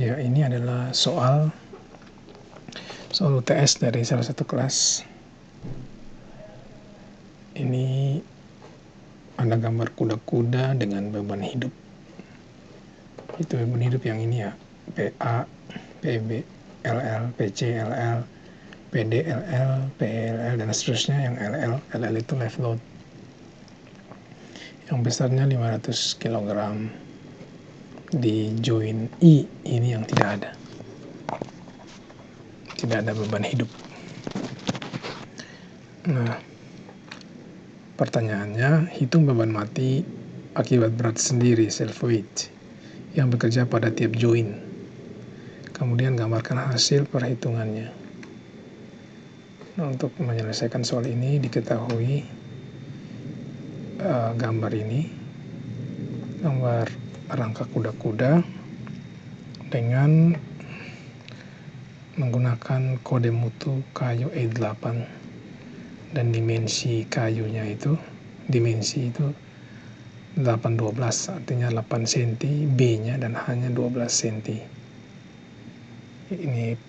Ya, ini adalah soal UTS dari salah satu kelas. Ini ada gambar kuda-kuda dengan beban hidup. Itu beban hidup yang ini ya, PA, PB, LL, PC, LL, PD, LL, PLL, dan seterusnya. Yang LL itu live load. Yang besarnya 500 kg. Di join I, ini yang tidak ada. Tidak ada beban hidup. Nah, pertanyaannya, hitung beban mati akibat berat sendiri self weight yang bekerja pada tiap join. Kemudian gambarkan hasil perhitungannya. Nah, untuk menyelesaikan soal ini diketahui gambar ini, gambar rangka kuda-kuda dengan menggunakan kode mutu kayu E8 dan dimensi kayunya itu, dimensi itu 812, artinya 8 cm B-nya dan hanya 12 cm. Ini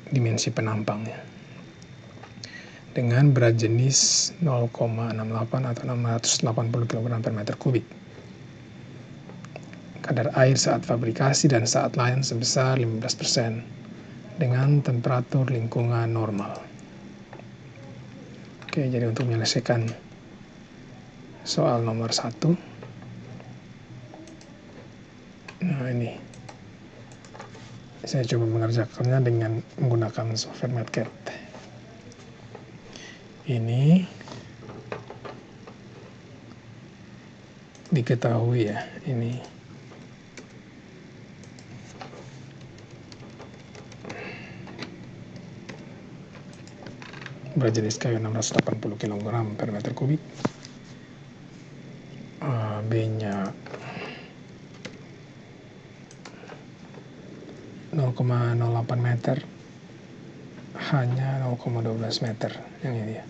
dimensi penampangnya. Dengan berat jenis 0,68 atau 680 kg per meter kubik. Kadar air saat fabrikasi dan saat layan sebesar 15% dengan temperatur lingkungan normal. Oke, jadi untuk menyelesaikan soal nomor 1, nah ini saya coba mengerjakannya dengan menggunakan software MATLAB. Ini diketahui ya, ini berat jenis kayu 680 kg per meter kubik, B-nya 0,08 meter, hanya 0,12 meter, yang ini ya.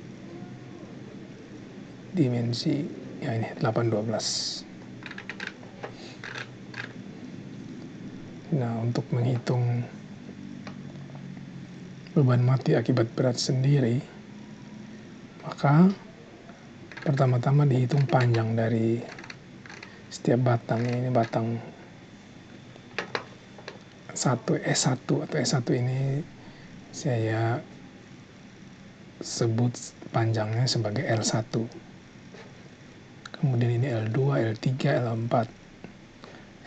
Dimensi ya ini 812. Nah, untuk menghitung beban mati akibat berat sendiri, maka pertama-tama dihitung panjang dari setiap batang. Ini batang S1 atau S1 ini saya sebut panjangnya sebagai L1. Kemudian ini L2, L3, L4,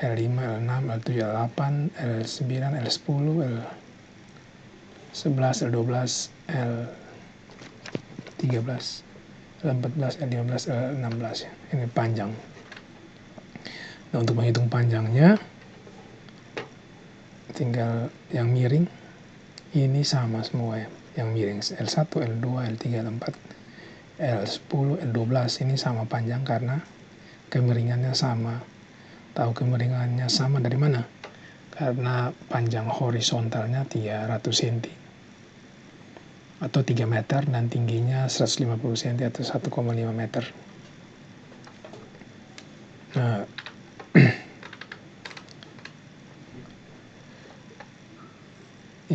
L5, L6, L7, L8, L9, L10, L11, L12, L13, L14, L15, L16 ya. Ini panjang. Nah, untuk menghitung panjangnya, tinggal yang miring ini sama semua ya. Yang miring L1, L2, L3, L4, L10, L12 ini sama panjang karena kemiringannya sama. Tahu kemiringannya sama dari mana? Karena panjang horizontalnya 300 cm atau 3 meter dan tingginya 150 cm atau 1,5 meter. Nah,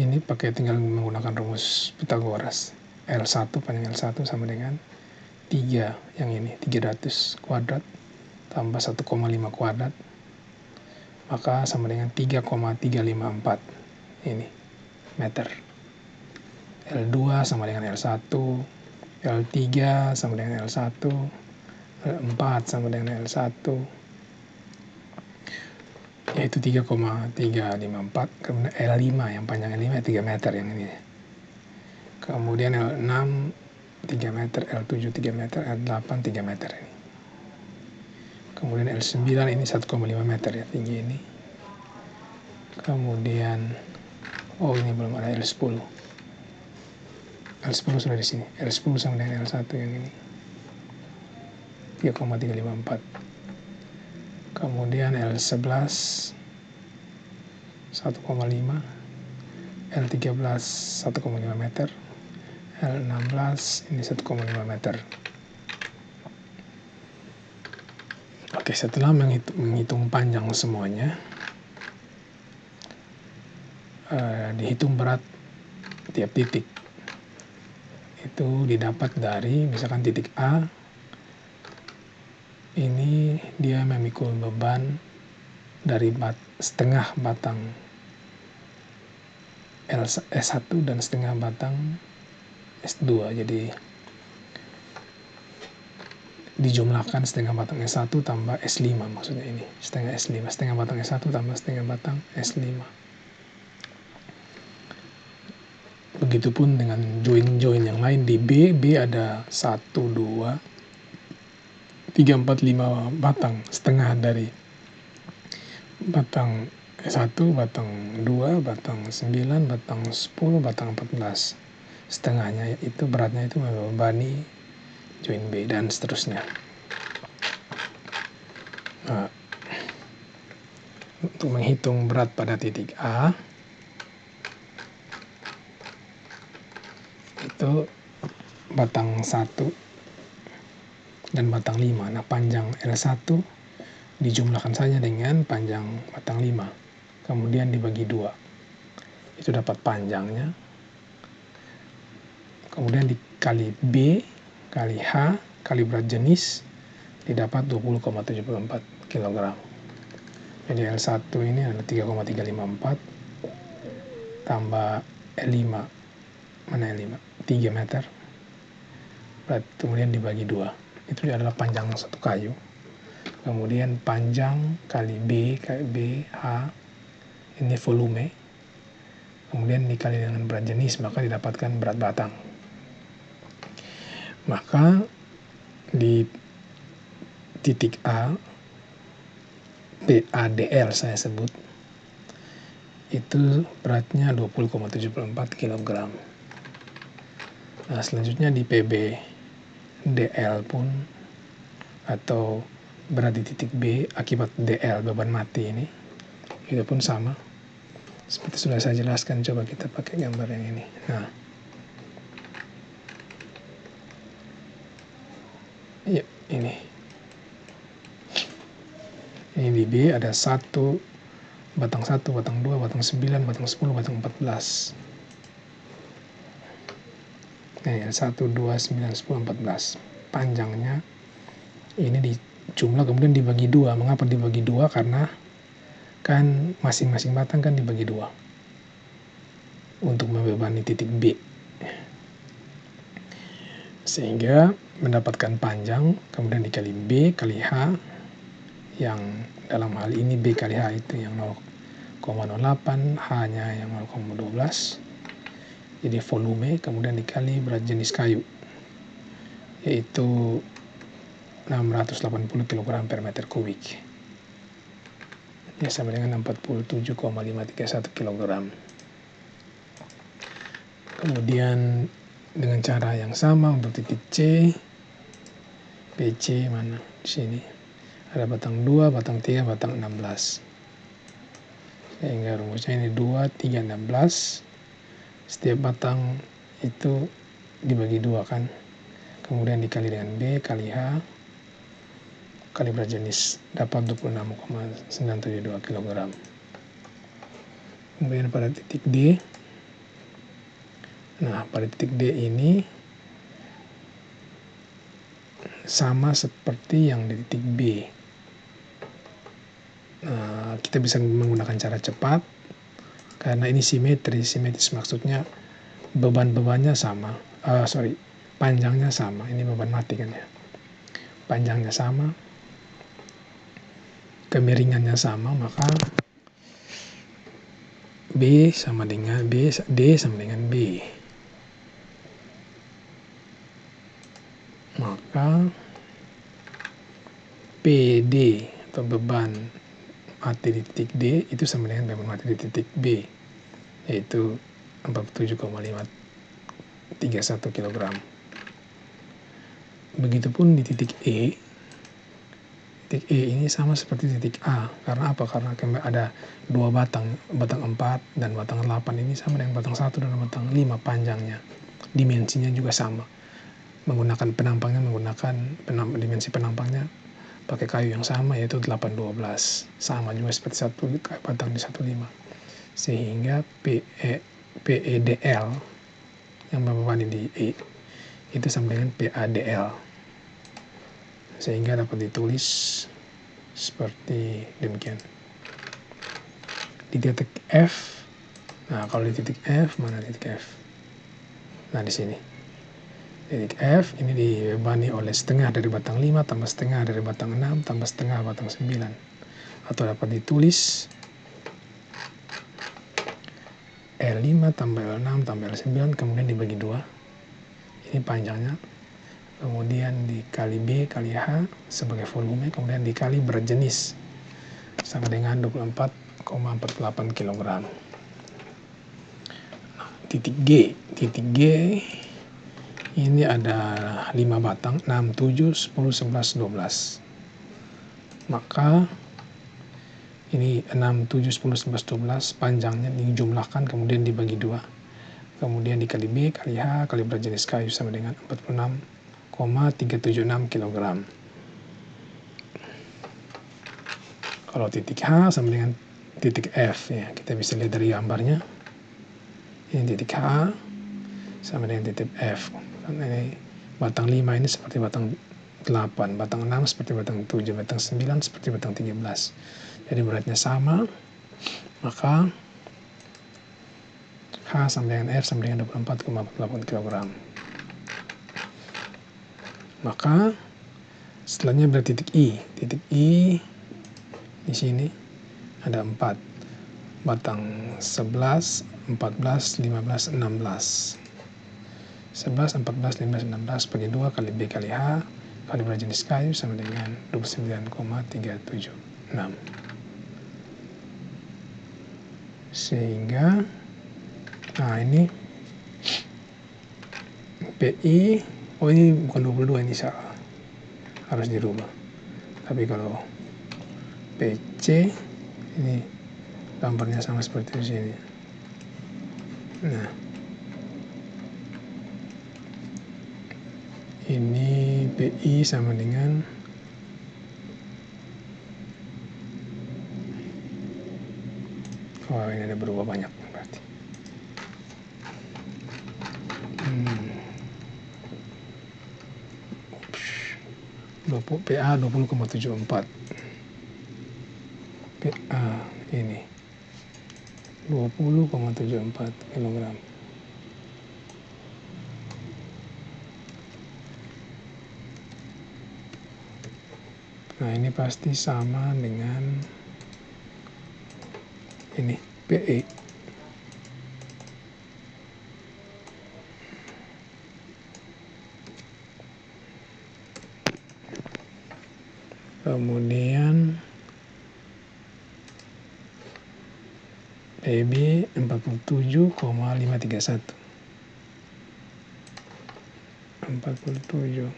ini tinggal menggunakan rumus Pythagoras. L1 panjang L1 sama dengan 3 yang ini 300 kuadrat tambah 1,5 kuadrat, maka sama dengan 3,354 ini meter. L2 sama dengan L1, L3 sama dengan L1, L4 sama dengan L1, yaitu 3,354. Kemudian L5 yang panjang L5 3 meter yang ini. Kemudian L6 3 meter, L7 3 meter, L8 3 meter ini. Kemudian L9 ini 1,5 meter ya tinggi ini. Kemudian ini belum ada L10. L10 sudah di sini. L10 sama dengan L1 yang ini. 3,354. Kemudian L11 1,5, L13 1,5 meter, L16 ini 1,5 meter. Oke, setelah menghitung panjang semuanya, dihitung berat tiap titik. Itu didapat dari misalkan titik A, ini dia memikul beban dari setengah batang S1 dan setengah batang S2. Jadi dijumlahkan setengah batang S1 tambah S5, maksudnya ini setengah S5, setengah batang S1 tambah setengah batang S5. Begitupun dengan join yang lain di B ada 1, 2, 3, 4, 5 batang setengah dari batang S1, batang 2, batang 9, batang 10, batang 14. Setengahnya itu beratnya itu membebani join B dan seterusnya. Nah, untuk menghitung berat pada titik A itu batang 1 dan batang 5. Nah, panjang L1 dijumlahkan saja dengan panjang batang 5. Kemudian dibagi 2. Itu dapat panjangnya. Kemudian dikali B kali H kali berat jenis didapat 20,74 kg. Jadi L1 ini adalah 3,354 tambah L5. Mana L5? 3 meter. Kemudian dibagi 2. Itu adalah panjang satu kayu. Kemudian panjang kali B H ini volume. Kemudian dikali dengan berat jenis, maka didapatkan berat batang. Maka di titik A, BADL saya sebut, itu beratnya 20,74 kg. Nah, selanjutnya di PBDL pun, atau berat di titik B akibat DL, beban mati ini, itu pun sama. Seperti sudah saya jelaskan, coba kita pakai gambar yang ini. Nah, ya, ini di B ada 1, batang 1, batang 2, batang 9, batang 10, batang 14. Nah, 1, 2, 9, 10, 14. Panjangnya ini dijumlah kemudian dibagi 2. Mengapa dibagi 2? Karena kan masing-masing batang kan dibagi 2 untuk membebani titik B. Sehingga mendapatkan panjang, kemudian dikali B kali H, yang dalam hal ini B kali H itu yang 0,08, H-nya yang 0,12. Jadi volume, kemudian dikali berat jenis kayu, yaitu 680 kg per meter kubik. Ya, sama dengan 47,531 kg. Kemudian dengan cara yang sama untuk titik C, BC mana? Di sini. Ada batang 2, batang 3, batang 16. Sehingga rumusnya ini 2, 3, 16. Setiap batang itu dibagi 2 kan. Kemudian dikali dengan B kali H kali berat jenis, dapat 26,972 kg. Kemudian pada titik D, nah pada titik D ini sama seperti yang di titik B. Nah, kita bisa menggunakan cara cepat karena ini simetris maksudnya beban-bebannya sama. Panjangnya sama. Ini beban mati kan ya. Panjangnya sama, kemiringannya sama, maka D sama dengan B. Maka PD atau beban mati di titik D itu sama dengan beban mati di titik B, yaitu 47,531 kg. Begitupun di titik E. Titik E ini sama seperti titik A. Karena apa? Karena ada 2 batang 4 dan batang 8 ini sama dengan batang 1 dan batang 5 panjangnya. Dimensinya juga sama. Menggunakan dimensi penampangnya pakai kayu yang sama, yaitu 812. Sama juga seperti batang di 15. sehingga PEDL yang Bapak di E itu sama dengan PADL, sehingga dapat ditulis seperti demikian. Di titik F, nah kalau di titik F, mana titik F? Nah di sini. Titik F ini dibebani oleh setengah dari batang 5 tambah setengah dari batang 6 tambah setengah batang 9. Atau dapat ditulis L5 tambah L6 tambah L9 kemudian dibagi 2. Ini panjangnya. Kemudian dikali B kali H sebagai volume, kemudian dikali berat jenis sama dengan 24,48 kg. Titik G ini ada 5 batang, 6, 7, 10, 11, 12. Maka ini 6, 7, 10, 11, 12 panjangnya dijumlahkan kemudian dibagi 2. Kemudian dikali B kali H kali berat jenis kayu sama dengan 46,376 kg. Kalau titik H sama dengan titik F ya, kita bisa lihat dari gambarnya. Ini titik H sama dengan titik F. Karena ini batang 5 ini seperti batang 8, batang 6 seperti batang 7, batang 9 seperti batang 13. Jadi beratnya sama, maka H sama dengan F sama dengan 24,48 kg. Maka setelahnya berarti titik I. Titik I di sini ada 4. Batang 11, 14, 15, 16. 11, 14, 15, 16 bagi 2 kali B kali H kali berat jenis kayu sama dengan 29,376. Sehingga nah ini PI, oh ini bukan 22, ini salah, harus dirubah. Tapi kalau PC ini gambarnya sama seperti di sini. Nah, ini PI sama dengan ini ada berubah banyak berarti. PA 20,74. PA ini 20,74 kg. Nah ini pasti sama dengan ini PE. Kemudian PB 47,531. 47.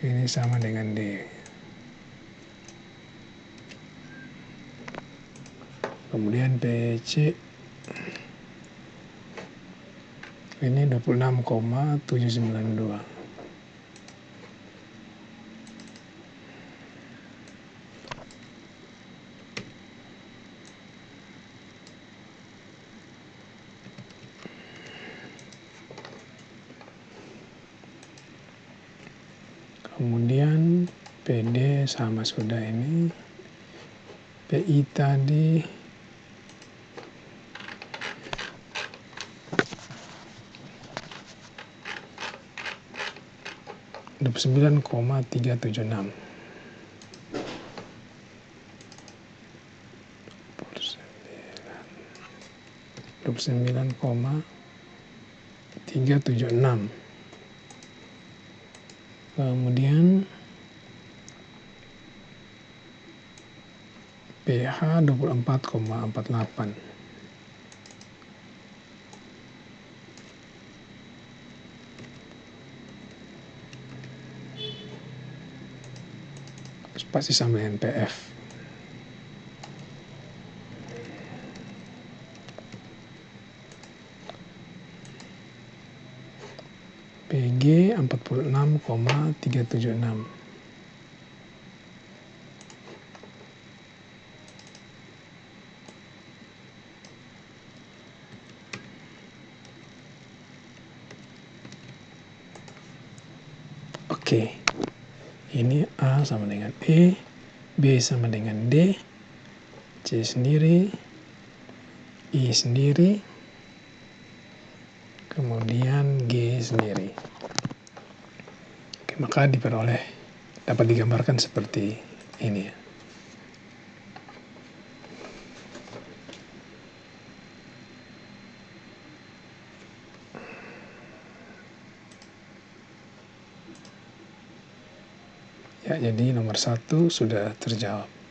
Ini sama dengan D. Kemudian PC ini 26,792. Kemudian PD sama sudah ini. PI tadi 29,376. 29,376. Kemudian PH 24,48. Pasti sama dengan PF. 36,376. Oke, ini A sama dengan E, B sama dengan D, C sendiri, I sendiri, kemudian G sendiri. Oke, maka dapat digambarkan seperti ini ya. Ya, jadi nomor 1 sudah terjawab.